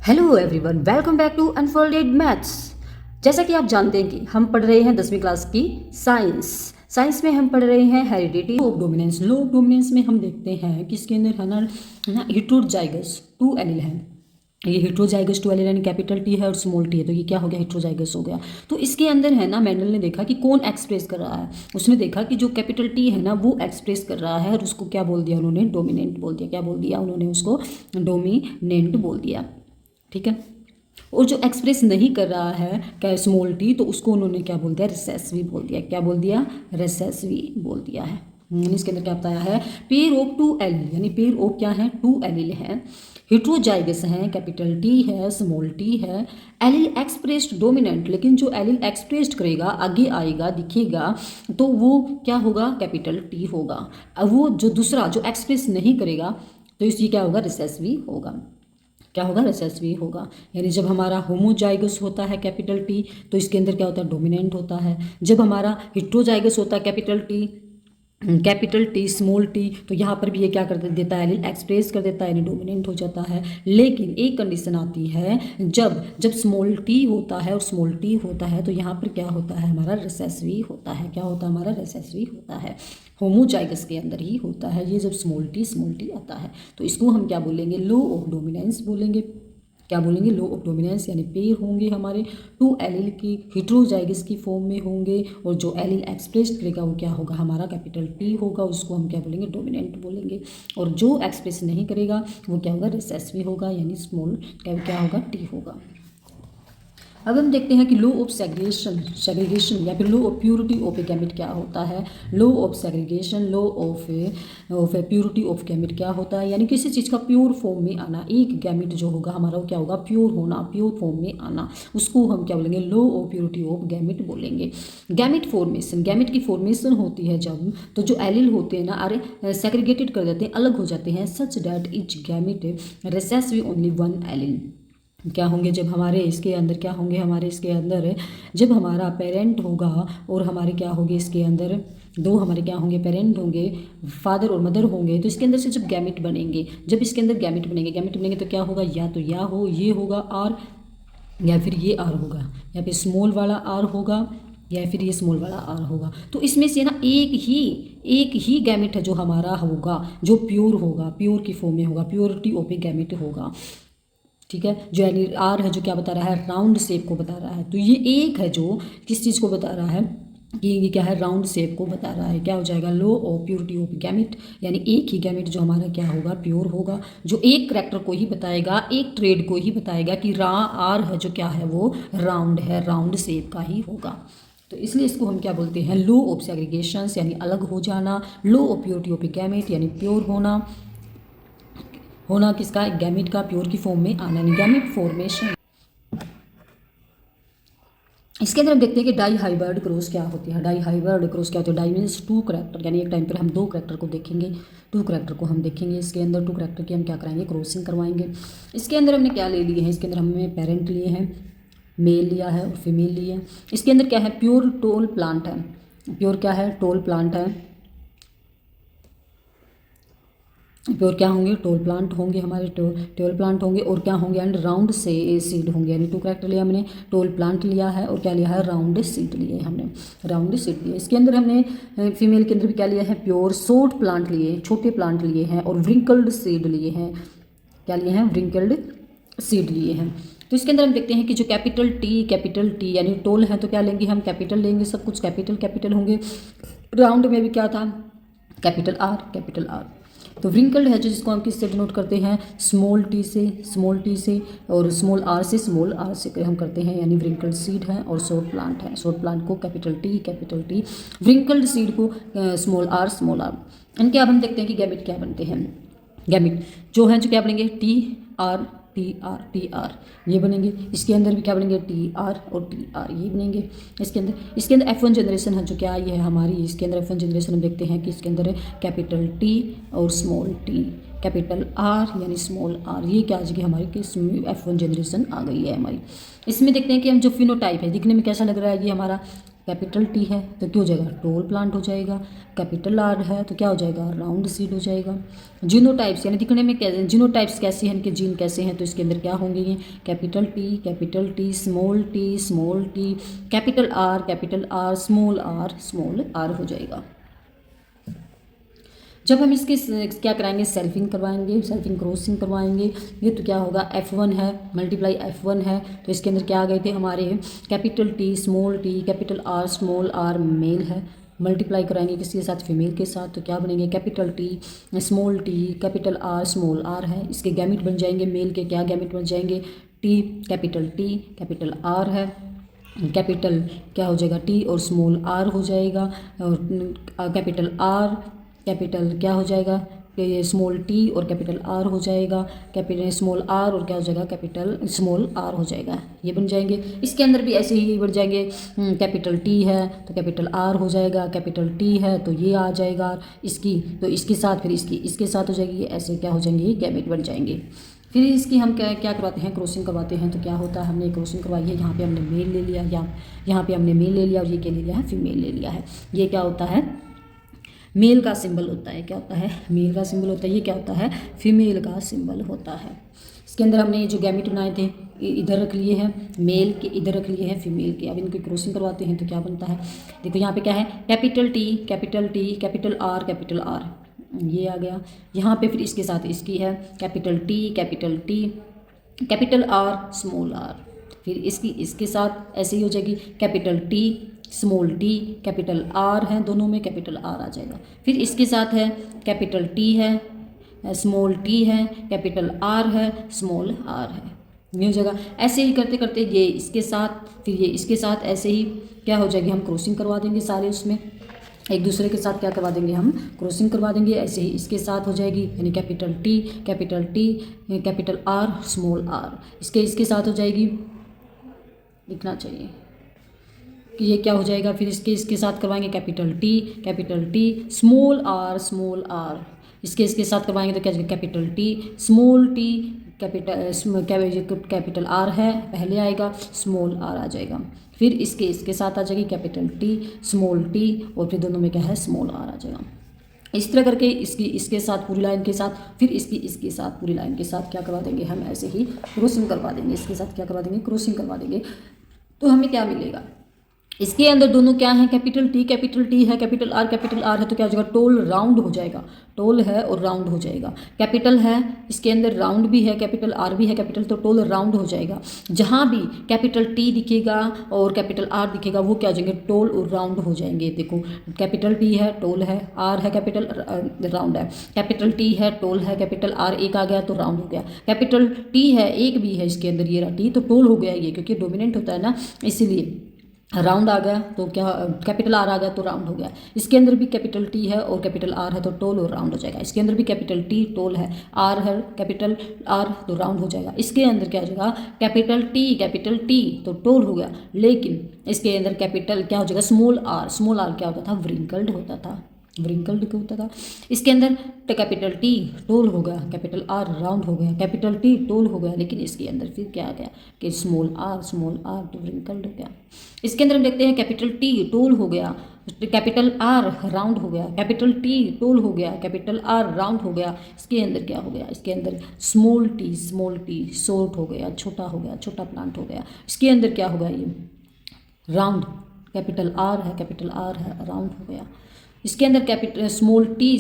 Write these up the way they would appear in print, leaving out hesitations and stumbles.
Hello everyone, welcome back to unfolded maths. जैसा कि आप जानते हैं कि हम पढ़ रहे हैं 10वीं क्लास की साइंस में हम पढ़ रहे हैं heredity of dominance. Low of dominance में हम देखते हैं कि इसके अंदर है ना हेटेरोजाइगस टू एलील है। ये हेटेरोजाइगस टू एलील यानी कैपिटल टी है और स्मॉल टी है, तो ये क्या हो गया, हेटेरोजाइगस हो गया। तो इसके अंदर है ना मेंडल ने देखा कि कौन एक्सप्रेस कर रहा है। उसने देखा कि जो कैपिटल टी है ना वो एक्सप्रेस कर रहा है और उसको क्या बोल दिया उन्होंने, डोमिनेंट बोल दिया। क्या बोल दिया उन्होंने, उसको डोमिनेंट बोल दिया। ठीक है। और जो एक्सप्रेस नहीं कर रहा है क्या, स्मॉल टी, तो उसको उन्होंने क्या बोल दिया, रिसेसिव बोल दिया। क्या बोल दिया, रिसेसिव बोल दिया है। यानी इसके अंदर क्या बताया है, पेयर ऑफ टू एलील, यानी पेयर ऑफ क्या है, टू एलील है, हेटेरोजाइगस है, कैपिटल टी है, स्मॉल टी है, एलील एक्सप्रेस्ड डोमिनेंट। लेकिन जो एलील एक्सप्रेस्ड करेगा, आगे आएगा, दिखेगा, तो वो क्या होगा, कैपिटल टी होगा। वो जो दूसरा जो एक्सप्रेस नहीं करेगा तो इसलिए क्या होगा, रिसेसिव होगा। क्या होगा, रिसेसिव होगा। यानी जब हमारा होमोजाइगस होता है कैपिटल टी, तो इसके अंदर क्या होता है, डोमिनेंट होता है। जब हमारा हेटेरोजाइगस होता है कैपिटल टी स्मॉल टी, तो यहाँ पर भी ये क्या कर देता है, एलील एक्सप्रेस कर देता है, यानी डोमिनेंट हो जाता है। लेकिन एक कंडीशन आती है, जब जब स्मॉल टी होता है और स्मॉल टी होता है, तो यहाँ पर क्या होता है, हमारा रिसेसिव होता है। क्या होता है, हमारा रिसेसिव होता है। होमोजाइगस के अंदर ही होता है ये, जब स्मॉल टी आता है। तो इसको हम क्या बोलेंगे, लो ऑफ डोमिनेंस बोलेंगे। क्या बोलेंगे, लो ऑफ डोमिनेंस, यानी पेयर होंगे हमारे टू एलील की, हेटेरोजाइगस की फॉर्म में होंगे, और जो एलील एक्सप्रेस करेगा वो क्या होगा, हमारा कैपिटल टी होगा, उसको हम क्या बोलेंगे, डोमिनेंट बोलेंगे। और जो एक्सप्रेस नहीं करेगा वो क्या होगा, रिसेसिव होगा, यानी स्मॉल क्या होगा, टी होगा। अब हम देखते हैं कि लो ऑफ सेग्रीगेशन या फिर law of purity of a gamete क्या होता है। Law of segregation, law of purity of gamete क्या होता है, यानी किसी चीज़ का प्योर फॉर्म में आना। एक गैमेट जो होगा हमारा वो क्या होगा, प्योर होना, प्योर फॉर्म में आना, उसको हम क्या बोलेंगे, लो ऑफ प्योरिटी ऑफ गैमेट बोलेंगे। गैमेट फॉर्मेशन, गैमेट की फॉर्मेशन होती है जब, तो जो एलील होते हैं ना, अरे सेग्रीगेटेड कर देते हैं, अलग हो जाते हैं, such that etch gamete recessive only one allele. क्या होंगे, जब हमारे इसके अंदर क्या होंगे, हमारे इसके अंदर जब हमारा पेरेंट होगा और हमारे क्या होंगे, इसके अंदर दो हमारे क्या होंगे, पेरेंट होंगे, फादर और मदर होंगे, तो इसके अंदर से जब गैमेट बनेंगे, जब इसके अंदर गैमेट बनेंगे तो क्या होगा, या तो ये होगा आर, या फिर ये आर होगा, या फिर स्मॉल वाला आर होगा, या फिर ये स्मॉल वाला आर होगा। तो इसमें से ना एक ही गैमेट है जो हमारा होगा, जो प्योर होगा, प्योर की फॉर्म में होगा, प्योरिटी ऑफ ए गैमेट होगा। ठीक है। जो यानी आर है, जो क्या बता रहा है, राउंड शेप को बता रहा है। तो ये एक है जो किस चीज़ को बता रहा है, कि ये क्या है, राउंड शेप को बता रहा है। क्या हो जाएगा, लो ऑफ प्योरिटी ऑफ गैमेट, यानी एक ही गैमेट जो हमारा क्या होगा, प्योर होगा, जो एक करैक्टर को ही बताएगा, एक ट्रेड को ही बताएगा कि आर है जो क्या है, वो राउंड है, राउंड शेप का ही होगा। तो इसलिए इसको हम क्या बोलते हैं, लो ऑफ सेग्रीगेशंस, यानी अलग हो जाना, लो ऑफ प्योरिटी ऑफ गैमेट, यानी प्योर होना किसका, गैमेट का प्योर की फॉर्म में आना, यानी गैमेट फॉर्मेशन। इसके अंदर हम देखते हैं कि डाई हाइब्रिड क्रॉस क्या होती है। डाई हाइब्रिड क्रॉस क्या होती है, डाई मीन्स टू करैक्टर, यानी एक टाइम पर हम दो करैक्टर को देखेंगे, टू करैक्टर को हम देखेंगे। इसके अंदर टू करैक्टर की हम क्या कराएंगे, क्रॉसिंग करवाएंगे। इसके अंदर हमने क्या ले लिए हैं, इसके अंदर हमने पेरेंट लिए हैं, मेल लिया है और फीमेल लिए हैं। इसके अंदर क्या है, प्योर टोल प्लांट है, प्योर क्या है, टोल प्लांट है, प्योर क्या होंगे, टोल प्लांट होंगे हमारे, टोल प्लांट होंगे, और क्या होंगे, एंड राउंड से सीड होंगे। यानी टू करैक्टर लिया हमने, टोल प्लांट लिया है, और क्या लिया है, राउंड सीड लिए हमने, राउंड सीड लिए। इसके अंदर हमने फीमेल के अंदर भी क्या लिया है, प्योर शॉर्ट प्लांट लिए, छोटे प्लांट लिए हैं, और व्रिंकल्ड सीड लिए हैं। क्या लिए हैं, व्रिंकल्ड सीड लिए हैं। तो इसके अंदर हम देखते हैं कि जो कैपिटल टी यानी टोल है, तो क्या लेंगे हम, कैपिटल लेंगे, सब कुछ कैपिटल होंगे। राउंड में भी क्या था, कैपिटल आर। तो व्रिंकल्ड है जो, जिसको हम किससे डिनोट करते हैं, स्मॉल टी से, और स्मॉल आर से हम करते हैं, यानी व्रिंकल्ड सीड है, और शॉर्ट प्लांट है, शॉर्ट प्लांट को कैपिटल टी, व्रिंकल्ड सीड को स्मॉल आर। इनके अब हम देखते हैं कि गैमेट क्या बनते हैं। गैमेट जो है, जो क्या बनेंगे, टी आर ये बनेंगे। इसके अंदर भी क्या बनेंगे, टी आर और टी आर ये बनेंगे। इसके अंदर F1 जनरेशन है जो क्या आई है हमारी, इसके अंदर F1 जनरेशन हम देखते हैं कि इसके अंदर कैपिटल टी और स्मॉल टी, कैपिटल आर यानी स्मॉल आर, ये क्या आ जाएगी हमारी कि F1 जनरेशन आ गई है हमारी। इसमें देखते हैं कि हम जो फिनोटाइप है, दिखने में कैसा लग रहा है, ये हमारा कैपिटल टी है तो क्या हो जाएगा, टोल प्लांट हो जाएगा। कैपिटल आर है तो क्या हो जाएगा, राउंड सीड हो जाएगा। जीनोटाइप्स यानी दिखने में कैसे, जीनोटाइप्स कैसे हैं, इनके जीन कैसे हैं, तो इसके अंदर क्या होंगे ये, capital T, small T, capital R, small R हो जाएगा। जब हम इसके क्या कराएंगे, सेल्फिंग करवाएंगे, सेल्फिंग क्रॉसिंग करवाएंगे, ये तो क्या होगा, F1 है मल्टीप्लाई F1 है, तो इसके अंदर क्या आ गए थे हमारे, capital T, capital R, small R male है, मल्टीप्लाई कराएंगे किसके साथ, फीमेल के साथ, तो क्या बनेंगे, capital T, capital R, small R है। इसके गैमिट बन जाएंगे, मेल के क्या गैमिट बन जाएंगे, टी, कैपिटल आर है, कैपिटल क्या हो जाएगा, टी और स्मॉल आर हो जाएगा, और कैपिटल क्या हो जाएगा, ये स्मॉल टी और कैपिटल आर हो जाएगा, कैपिटल स्मॉल आर और क्या हो जाएगा, कैपिटल स्मॉल आर हो जाएगा, ये बन जाएंगे। इसके अंदर भी ऐसे ही बन जाएंगे, कैपिटल टी है तो कैपिटल आर हो जाएगा, कैपिटल टी है तो ये आ जाएगा, इसकी तो इसके साथ, फिर इसके साथ हो जाएगी, ऐसे क्या हो जाएंगे, ये गैमेट बन जाएंगे। फिर इसकी हम क्या करवाते हैं, क्रॉसिंग करवाते हैं, तो क्या होता है, हमने क्रॉसिंग करवाई है, यहाँ पे हमने मेल ले लिया, यहाँ पे हमने मेल ले लिया और ये क्या ले लिया है, फीमेल ले लिया है। ये क्या होता है, मेल का सिंबल होता है, क्या होता है, मेल का सिंबल होता है। ये क्या होता है, फीमेल का सिंबल होता है। इसके अंदर हमने जो गैमेट बनाए थे इधर रख लिए हैं मेल के, इधर रख लिए हैं फीमेल के। अब इनकी क्रॉसिंग करवाते हैं तो क्या बनता है, देखो यहाँ पे क्या है, कैपिटल टी, कैपिटल आर, ये आ गया। यहाँ पे फिर इसके साथ इसकी है capital T, capital R, small R. फिर इसके साथ ऐसे ही हो जाएगी, capital T, small T, capital R है, दोनों में कैपिटल आर आ जाएगा। फिर इसके साथ है कैपिटल टी है, स्मॉल टी है, कैपिटल आर है, स्मॉल आर है, ये हो जाएगा। ऐसे ही करते करते ये इसके साथ, फिर ये इसके साथ, ऐसे ही क्या हो जाएगी, हम क्रॉसिंग करवा देंगे सारे, उसमें एक दूसरे के साथ क्या करवा देंगे, हम क्रॉसिंग करवा देंगे। ऐसे ही इसके साथ हो जाएगी, यानी capital T, capital R, small R, इसके साथ हो जाएगी, लिखना चाहिए कि ये क्या हो जाएगा। फिर इसके साथ करवाएंगे कैपिटल टी, स्मॉल आर, इसके साथ करवाएंगे तो क्या जाएगा, capital T, small T, capital R है पहले आएगा, स्मॉल आर आ जाएगा। फिर इसके साथ आ जाएगी कैपिटल टी, स्मॉल टी, और फिर दोनों में क्या है, स्मॉल आर आ जाएगा। इस तरह करके इसके साथ पूरी लाइन के साथ, फिर इसके साथ पूरी लाइन के साथ क्या करवा देंगे, हम ऐसे ही क्रॉसिंग करवा देंगे। इसके साथ क्या करवा देंगे, क्रॉसिंग करवा देंगे। तो हमें क्या मिलेगा, इसके अंदर दोनों क्या है, कैपिटल टी है, कैपिटल आर है, तो क्या हो जाएगा, टोल राउंड हो जाएगा, टोल है और राउंड हो जाएगा। कैपिटल है, इसके अंदर राउंड भी है, कैपिटल आर भी है, कैपिटल, तो टोल राउंड हो जाएगा। जहाँ भी कैपिटल टी दिखेगा और कैपिटल आर दिखेगा वो क्या हो जाएंगे, टोल और राउंड हो जाएंगे। देखो कैपिटल टी है, टोल है, आर है, कैपिटल राउंड है, कैपिटल टी है, टोल है, कैपिटल आर एक आ गया तो राउंड हो गया, कैपिटल टी है, एक भी है इसके अंदर, ये रहा टी, तो टोल हो गया ये, क्योंकि डोमिनेंट होता है ना, इसीलिए राउंड आ गया, तो क्या कैपिटल आर आ गया तो राउंड हो गया। इसके अंदर भी कैपिटल टी है और कैपिटल आर है तो टोल और राउंड हो जाएगा। इसके अंदर भी कैपिटल टी, टोल है, आर है, कैपिटल आर, तो राउंड हो जाएगा। इसके अंदर क्या हो जाएगा, कैपिटल टी तो टोल हो गया, लेकिन इसके अंदर कैपिटल क्या हो जाएगा, स्मॉल आर क्या होता था, व्रिंकल्ड होता था। इसके अंदर कैपिटल टी टोल हो गया, कैपिटल आर राउंड हो गया, कैपिटल टी टोल हो गया, लेकिन इसके अंदर फिर क्या आ गया कि स्मॉल आर तो व्रिंकल्ड हो गया। इसके अंदर हम देखते हैं कैपिटल टी टोल हो गया, कैपिटल आर राउंड हो गया, कैपिटल टी टोल हो गया, कैपिटल आर राउंड हो गया। इसके अंदर क्या हो गया, इसके अंदर स्मॉल टी शॉर्ट हो गया, छोटा प्लांट हो गया। इसके अंदर क्या हो गया, ये राउंड, कैपिटल आर है, राउंड हो गया। इसके अंदर कैपिटल स्मॉल टी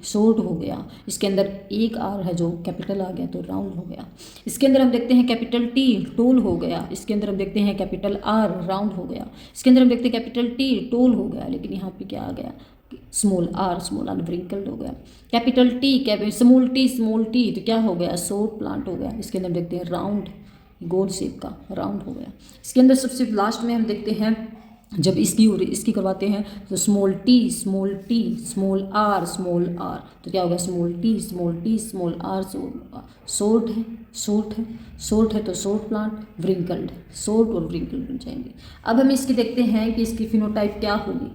शॉर्ट हो गया। इसके अंदर एक आर है जो कैपिटल आ गया तो राउंड हो गया। इसके अंदर हम देखते हैं कैपिटल टी टोल हो गया। इसके अंदर हम देखते हैं कैपिटल आर राउंड हो गया। इसके अंदर हम देखते हैं कैपिटल टी टोल हो गया, लेकिन यहाँ पे क्या आ गया, स्मॉल आर व्रिंकल्ड हो गया। कैपिटल टी स्मॉल टी तो क्या हो गया, शॉर्ट प्लांट हो गया। इसके अंदर देखते हैं राउंड, गोल शेप का राउंड हो गया। इसके अंदर सबसे लास्ट में हम देखते हैं जब इसकी करवाते हैं तो स्मॉल स्मॉल आर तो क्या हो गया, स्मॉल आर शॉर्ट है तो शॉर्ट प्लांट, व्रिंकल्ड, शॉर्ट और व्रिंकल्ड बन जाएंगे। अब हम इसकी देखते हैं कि इसकी फिनोटाइप क्या होगी।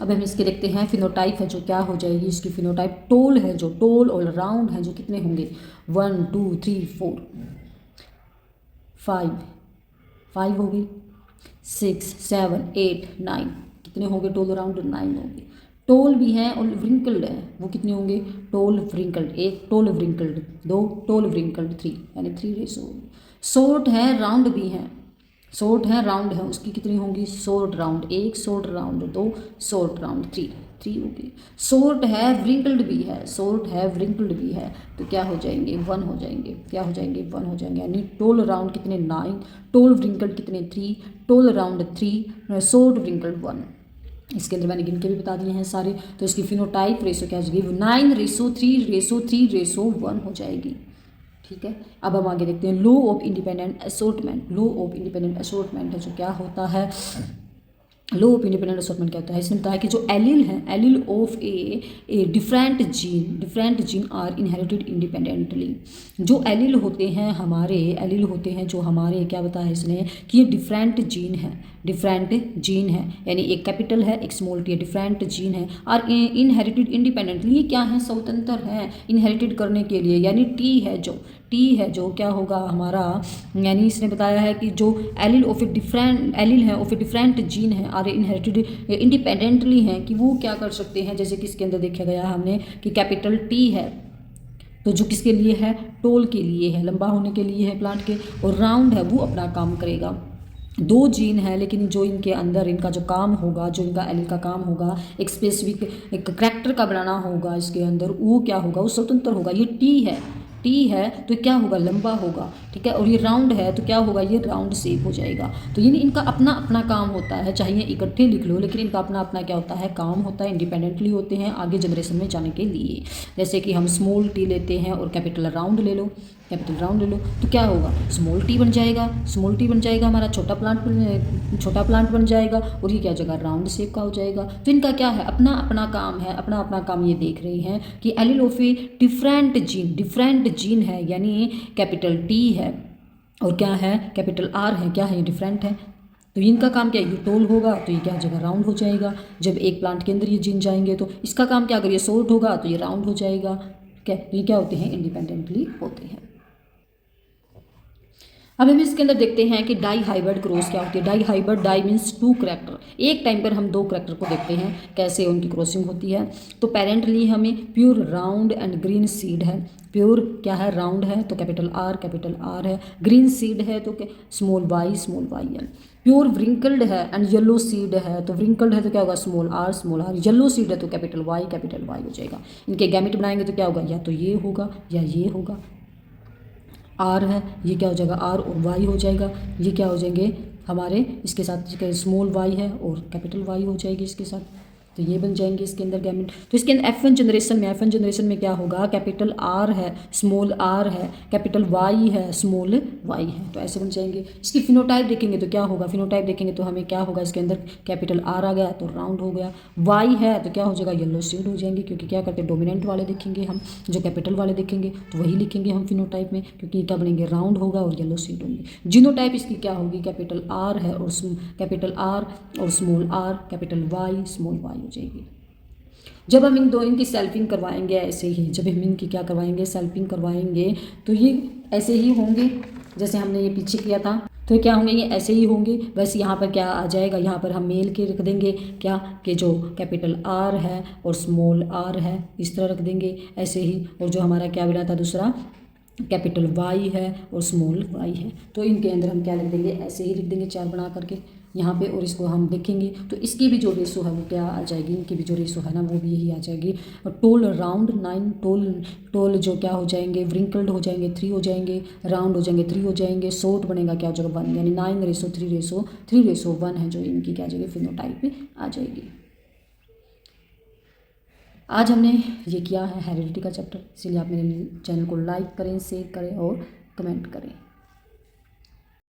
अब हम इसके देखते हैं फिनोटाइप है जो क्या हो जाएगी, इसकी फिनोटाइप टोल है, जो टोल और राउंड है जो कितने होंगे, 1 2 3 4 5 हो गई। 6 7 8 9, कितने होंगे टोल अराउंड 9 होंगे। टोल भी हैं और व्रिंकल्ड है, वो कितने होंगे toll wrinkled, 1 toll wrinkled, 2 toll wrinkled, 3 यानी 3 रेशो होगी। शॉर्ट है राउंड भी हैं, शॉर्ट है राउंड है, उसकी कितनी होंगी short round 1, short round 2, short round 3 होगी। शॉर्ट है व्रिंकल्ड भी है, शॉर्ट है व्रिंकल्ड भी है, तो क्या हो जाएंगे 1 हो जाएंगे, क्या हो जाएंगे 1 हो जाएंगे। यानी टोल राउंड कितने 9, टोल व्रिंकल्ड कितने 3, टोल राउंड 3, शॉर्ट व्रिंकल्ड 1। इसके अंदर मैंने गिन के भी बता दिए हैं सारे। तो इसकी फिनोटाइप रेशो क्या हो जाएगी 9:3:1 हो जाएगी। ठीक है, अब हम आगे देखते हैं law of independent assortment. Law of independent assortment है जो क्या होता है, लो ऑफ इंडिपेंडेंट असॉर्टमेंट क्या होता है, इसने बताया कि जो एलिल है, allele of a different gene are inherited independently. जो एलिल होते हैं हमारे, एलिल होते हैं जो हमारे, क्या बताया है इसने कि ये डिफरेंट जीन है, डिफरेंट जीन है, यानी एक कैपिटल है एक स्मॉल टी है, डिफरेंट जीन है और इनहेरिटेड इंडिपेंडेंटली, ये क्या है स्वतंत्र है इनहेरिटेड करने के लिए। यानी टी है जो क्या होगा हमारा, यानी इसने बताया है कि जो allele of a different gene है और इनहेरिटेड इंडिपेंडेंटली हैं कि वो क्या कर सकते हैं, जैसे कि इसके अंदर देखा गया हमने कि कैपिटल टी है तो जो किसके लिए है टोल के लिए है, लंबा होने के लिए है प्लांट के, और राउंड है वो अपना काम करेगा। 2 जीन है लेकिन जो इनके अंदर इनका जो काम होगा, जो इनका एलिल का काम होगा एक स्पेसिफिक एक करैक्टर का बनाना होगा इसके अंदर, वो क्या होगा वो स्वतंत्र होगा। ये टी है तो क्या होगा लंबा होगा, ठीक है, और ये राउंड है तो क्या होगा ये राउंड शेप हो जाएगा। तो यानी इनका अपना अपना काम होता है, चाहे ये इकट्ठे लिख लो लेकिन इनका अपना अपना क्या होता है काम होता है, इंडिपेंडेंटली होते हैं आगे जनरेशन में जाने के लिए। जैसे कि हम स्मॉल टी लेते हैं और कैपिटल राउंड ले लो तो क्या होगा स्मॉल टी बन जाएगा, हमारा छोटा प्लांट बन जाएगा और ये क्या जगह राउंड शेप का हो जाएगा। तो इनका क्या है अपना अपना काम है, अपना अपना काम ये देख रहे हैं कि allele of a different gene है, यानी कैपिटल टी है और क्या है कैपिटल आर है, क्या है ये डिफरेंट है। तो इनका काम क्या है ये टोल होगा तो ये क्या जगह राउंड हो जाएगा। जब एक प्लांट के अंदर ये जीन जाएंगे तो इसका काम क्या, अगर ये शॉर्ट होगा तो ये राउंड हो जाएगा। क्या तो ये क्या होते हैं इंडिपेंडेंटली होते हैं। अब हम इसके अंदर देखते हैं कि डाई हाइब्रिड क्रॉस क्या होती है। Dihybrid, di means 2 character, एक टाइम पर हम 2 करैक्टर को देखते हैं कैसे उनकी क्रॉसिंग होती है। तो पेरेंटली हमें pure round and green seed है, प्योर क्या है राउंड है तो कैपिटल आर है, ग्रीन सीड है तो स्मॉल वाई है। प्योर व्रिंकल्ड है एंड येलो सीड है, तो व्रिंकल्ड है तो क्या होगा स्मॉल आर, येलो सीड है तो कैपिटल वाई हो जाएगा। इनके गैमेट बनाएंगे तो क्या होगा या तो ये होगा या ये होगा। आर है ये क्या हो जाएगा आर और वाई हो जाएगा, ये क्या हो जाएंगे हमारे इसके साथ स्मॉल वाई है और कैपिटल वाई हो जाएगी इसके साथ, तो ये बन जाएंगे इसके अंदर गैमेट। तो इसके अंदर F1 जनरेशन में क्या होगा कैपिटल आर है स्मॉल आर है, कैपिटल वाई है स्मॉल वाई है, तो ऐसे बन जाएंगे। इसकी फिनोटाइप देखेंगे तो क्या होगा, फिनोटाइप देखेंगे तो हमें क्या होगा इसके अंदर कैपिटल आर आ गया तो राउंड हो गया, वाई है तो क्या हो जाएगा येलो शेड हो जाएंगे, क्योंकि क्या करते हैं डोमिनेंट वाले देखेंगे हम, जो कैपिटल वाले देखेंगे तो वही लिखेंगे हम फिनोटाइप में, क्योंकि क्या बनेंगे राउंड होगा और येलो शेड होंगे। जीनोटाइप इसकी क्या होगी कैपिटल आर है और कैपिटल आर और small R, capital Y small Y हो जाएगी। जब हम इनकी सेल्फिंग करवाएंगे ऐसे ही, जब हम इनकी क्या करवाएंगे सेल्फिंग करवाएंगे तो ये ऐसे ही होंगे जैसे हमने ये पीछे किया था, तो क्या होंगे ये ऐसे ही होंगे। बस यहाँ पर क्या आ जाएगा, यहाँ पर हम मेल के रख देंगे क्या कि जो कैपिटल आर है और स्मॉल आर है इस तरह रख देंगे ऐसे ही, और जो हमारा क्या बना था दूसरा कैपिटल वाई है और स्मॉल वाई है, तो इनके अंदर हम क्या लिख देंगे ऐसे ही लिख देंगे 4 बना करके यहाँ पे, और इसको हम देखेंगे तो इसकी भी जो रेशो है वो क्या आ जाएगी, इनकी भी जो रेशो है ना वो भी यही आ जाएगी। और टोल राउंड 9, टोल जो क्या हो जाएंगे व्रिंकल्ड हो जाएंगे 3 हो जाएंगे, राउंड हो जाएंगे 3 हो जाएंगे, शॉर्ट बनेगा क्या हो जाएगा 1, यानी 9:3:1 है जो इनकी क्या आ जाएगी फिनोटाइप में आ जाएगी। आज हमने ये किया है हेरिडिटी का चैप्टर, इसलिए आप मेरे चैनल को लाइक करें, शेयर करें और कमेंट करें।